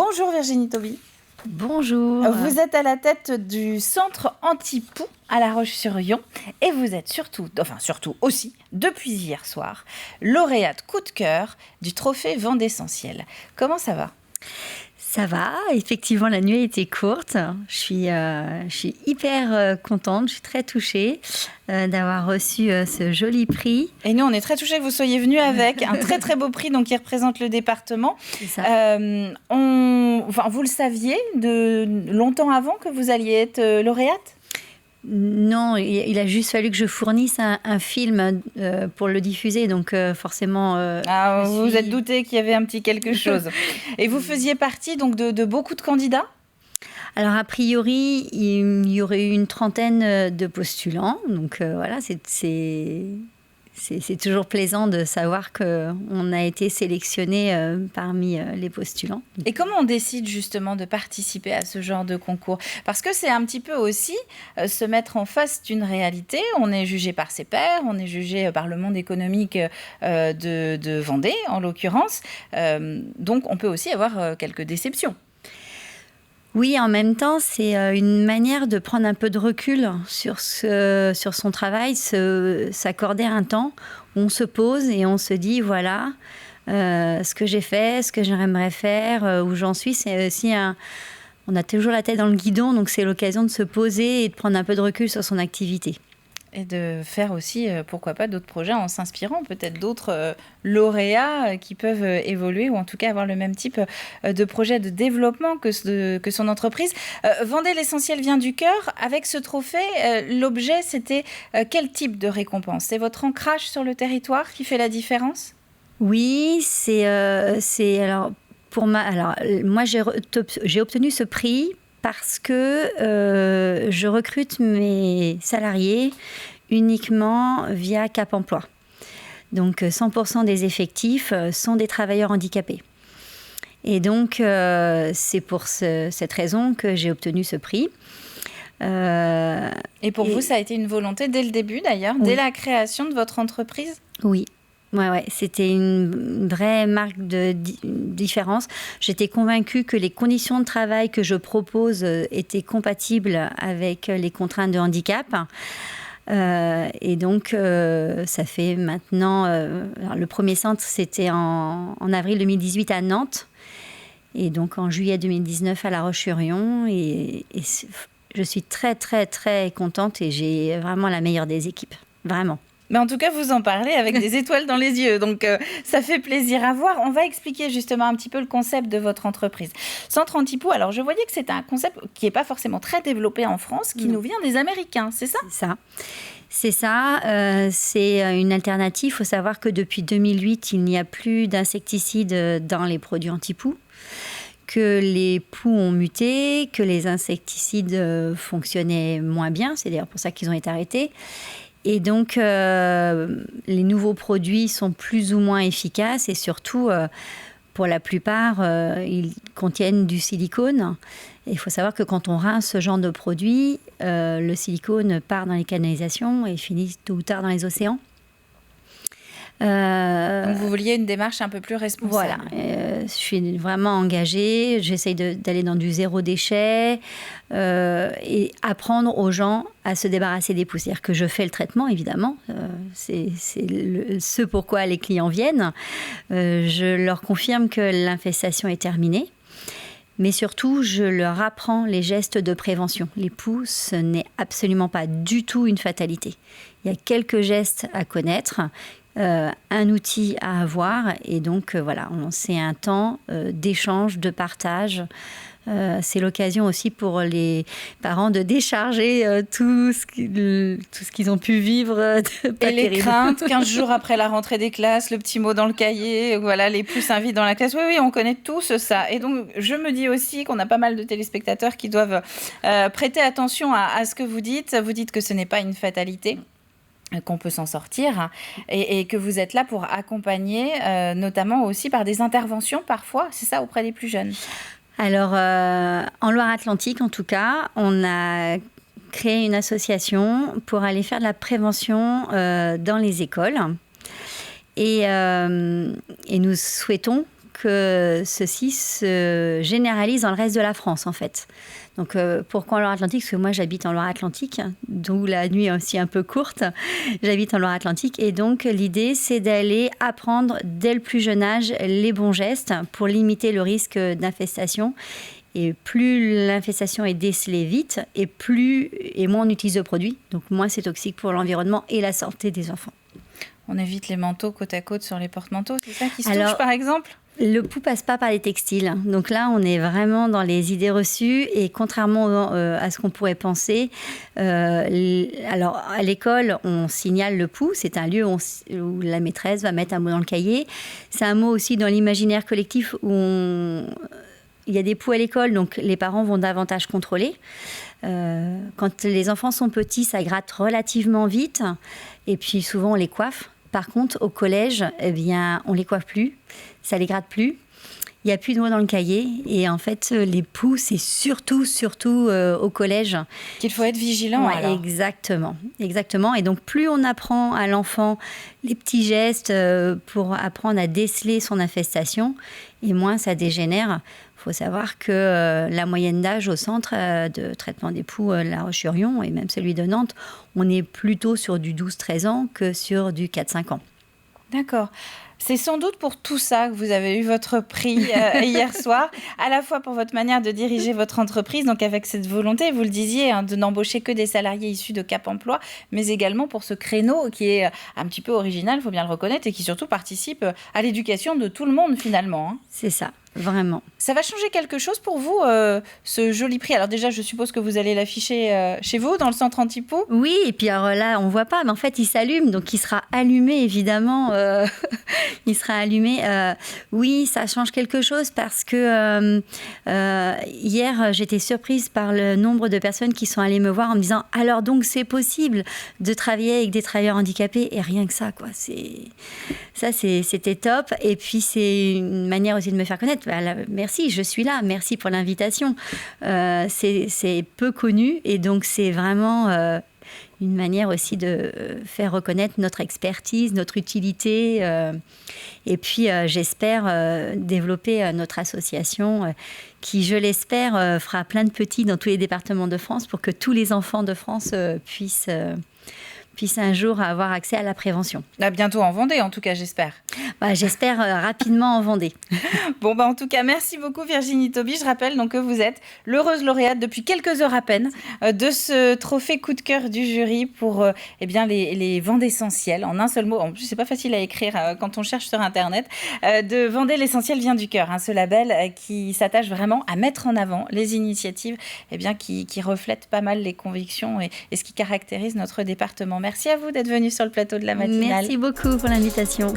Bonjour Virginie Tauby. Bonjour. Vous êtes à la tête du centre anti-poux à La Roche-sur-Yon et vous êtes surtout aussi, depuis hier soir, lauréate coup de cœur du trophée Vendée Essentielle. Comment ça va ? Ça va, effectivement la nuit a été courte. Je suis hyper contente, je suis très touchée d'avoir reçu ce joli prix. Et nous on est très touchés que vous soyez venus avec un très très beau prix donc, qui représente le département. C'est ça. Vous le saviez longtemps avant que vous alliez être lauréate ? Non, il a juste fallu que je fournisse un film pour le diffuser, donc forcément... vous êtes douté qu'il y avait un petit quelque chose. Et vous faisiez partie donc, de beaucoup de candidats ? Alors, a priori, il y aurait eu une trentaine de postulants, donc voilà, c'est toujours plaisant de savoir qu'on a été sélectionné parmi les postulants. Et comment on décide justement de participer à ce genre de concours ? Parce que c'est un petit peu aussi se mettre en face d'une réalité. On est jugé par ses pairs, on est jugé par le monde économique de Vendée, en l'occurrence. Donc on peut aussi avoir quelques déceptions. Oui, en même temps, c'est une manière de prendre un peu de recul sur son travail, s'accorder un temps où on se pose et on se dit, voilà, ce que j'ai fait, ce que j'aimerais faire, où j'en suis. C'est aussi on a toujours la tête dans le guidon, donc c'est l'occasion de se poser et de prendre un peu de recul sur son activité. Et de faire aussi, pourquoi pas, d'autres projets en s'inspirant peut-être d'autres lauréats qui peuvent évoluer ou en tout cas avoir le même type de projet de développement que son entreprise. Vendée, l'essentiel vient du cœur. Avec ce trophée, l'objet, c'était quel type de récompense ? C'est votre ancrage sur le territoire qui fait la différence ? Oui, c'est alors moi j'ai obtenu ce prix parce que je recrute mes salariés uniquement via Cap Emploi. Donc 100% des effectifs sont des travailleurs handicapés. Et donc c'est pour cette raison que j'ai obtenu ce prix. Et pour vous, ça a été une volonté dès le début d'ailleurs, oui. Dès la création de votre entreprise ? Oui. Ouais, c'était une vraie marque de différence. J'étais convaincue que les conditions de travail que je propose étaient compatibles avec les contraintes de handicap. Et donc, ça fait maintenant... alors le premier centre, c'était en avril 2018 à Nantes. Et donc, en juillet 2019 à La Roche-sur-Yon. Et je suis très, très, très contente et j'ai vraiment la meilleure des équipes. Vraiment. Mais en tout cas, vous en parlez avec des étoiles dans les yeux, donc ça fait plaisir à voir. On va expliquer justement un petit peu le concept de votre entreprise. Centre Anti-Poux, alors je voyais que c'est un concept qui n'est pas forcément très développé en France, qui nous vient des Américains, c'est ça ? C'est ça. C'est une alternative. Il faut savoir que depuis 2008, il n'y a plus d'insecticides dans les produits anti-poux, que les poux ont muté, que les insecticides fonctionnaient moins bien. C'est d'ailleurs pour ça qu'ils ont été arrêtés. Et donc, les nouveaux produits sont plus ou moins efficaces et surtout, pour la plupart, ils contiennent du silicone. Et il faut savoir que quand on rince ce genre de produit, le silicone part dans les canalisations et finit tôt ou tard dans les océans. Donc vous vouliez une démarche un peu plus responsable. Voilà, je suis vraiment engagée, j'essaye d'aller dans du zéro déchet et apprendre aux gens à se débarrasser des poux. C'est-à-dire que je fais le traitement, évidemment, c'est ce pourquoi les clients viennent. Je leur confirme que l'infestation est terminée. Mais surtout, je leur apprends les gestes de prévention. Les poux, ce n'est absolument pas du tout une fatalité. Il y a quelques gestes à connaître, un outil à avoir. Et donc, voilà, c'est un temps d'échange, de partage. C'est l'occasion aussi pour les parents de décharger tout ce qu'ils ont pu vivre. Et les craintes, 15 jours après la rentrée des classes, le petit mot dans le cahier, voilà, les poux s'invitent dans la classe. Oui, on connaît tous ça. Et donc, je me dis aussi qu'on a pas mal de téléspectateurs qui doivent prêter attention à ce que vous dites. Vous dites que ce n'est pas une fatalité, qu'on peut s'en sortir et que vous êtes là pour accompagner, notamment aussi par des interventions parfois, c'est ça, auprès des plus jeunes. Alors, en Loire-Atlantique, en tout cas, on a créé une association pour aller faire de la prévention dans les écoles. Et nous souhaitons que ceci se généralise dans le reste de la France, en fait. Donc, pourquoi en Loire-Atlantique? Parce que moi, j'habite en Loire-Atlantique, d'où la nuit aussi un peu courte. J'habite en Loire-Atlantique. Et donc, l'idée, c'est d'aller apprendre dès le plus jeune âge les bons gestes pour limiter le risque d'infestation. Et plus l'infestation est décelée vite, et moins on utilise de produits, donc moins c'est toxique pour l'environnement et la santé des enfants. On évite les manteaux côte à côte sur les porte-manteaux, c'est ça qui se touche par exemple? Le pouls passe pas par les textiles. Donc là, on est vraiment dans les idées reçues. Et contrairement à ce qu'on pourrait penser, alors à l'école, on signale le pouls. C'est un lieu où la maîtresse va mettre un mot dans le cahier. C'est un mot aussi dans l'imaginaire collectif où il y a des poux à l'école, donc les parents vont davantage contrôler. Quand les enfants sont petits, ça gratte relativement vite. Et puis souvent, on les coiffe. Par contre, au collège, eh bien, on ne les coiffe plus, ça ne les gratte plus. Il n'y a plus de mots dans le cahier. Et en fait, les poux, c'est surtout au collège. Qu'il faut être vigilant, ouais, alors. Exactement. Et donc, plus on apprend à l'enfant les petits gestes pour apprendre à déceler son infestation, et moins ça dégénère. Il faut savoir que la moyenne d'âge au centre de traitement des poux La Roche-sur-Yon, et même celui de Nantes, on est plutôt sur du 12-13 ans que sur du 4-5 ans. D'accord. C'est sans doute pour tout ça que vous avez eu votre prix hier soir, à la fois pour votre manière de diriger votre entreprise, donc avec cette volonté, vous le disiez, de n'embaucher que des salariés issus de Cap Emploi, mais également pour ce créneau qui est un petit peu original, il faut bien le reconnaître, et qui surtout participe à l'éducation de tout le monde finalement. C'est ça. Vraiment. Ça va changer quelque chose pour vous, ce joli prix? Alors déjà, je suppose que vous allez l'afficher chez vous, dans le centre anti-poux? Oui, et puis alors là, on ne voit pas, mais en fait, il s'allume, donc il sera allumé, évidemment. Il sera allumé. Oui, ça change quelque chose parce que hier, j'étais surprise par le nombre de personnes qui sont allées me voir en me disant « Alors donc, c'est possible de travailler avec des travailleurs handicapés ?» Et rien que ça, quoi. C'était top. Et puis, c'est une manière aussi de me faire connaître. Merci, je suis là. Merci pour l'invitation. C'est peu connu et donc c'est vraiment une manière aussi de faire reconnaître notre expertise, notre utilité. Et puis, j'espère développer notre association qui, je l'espère, fera plein de petits dans tous les départements de France pour que tous les enfants de France puissent un jour avoir accès à la prévention. Bientôt en Vendée, en tout cas, j'espère. J'espère rapidement en Vendée. Bon, en tout cas, merci beaucoup Virginie Tauby. Je rappelle donc que vous êtes l'heureuse lauréate depuis quelques heures à peine de ce trophée coup de cœur du jury pour les Vendées essentielles. En un seul mot, en plus, c'est pas facile à écrire quand on cherche sur Internet. De Vendée, l'essentiel vient du cœur. Ce label qui s'attache vraiment à mettre en avant les initiatives qui reflètent pas mal les convictions et ce qui caractérise notre département. Merci à vous d'être venu sur le plateau de la matinale. Merci beaucoup pour l'invitation.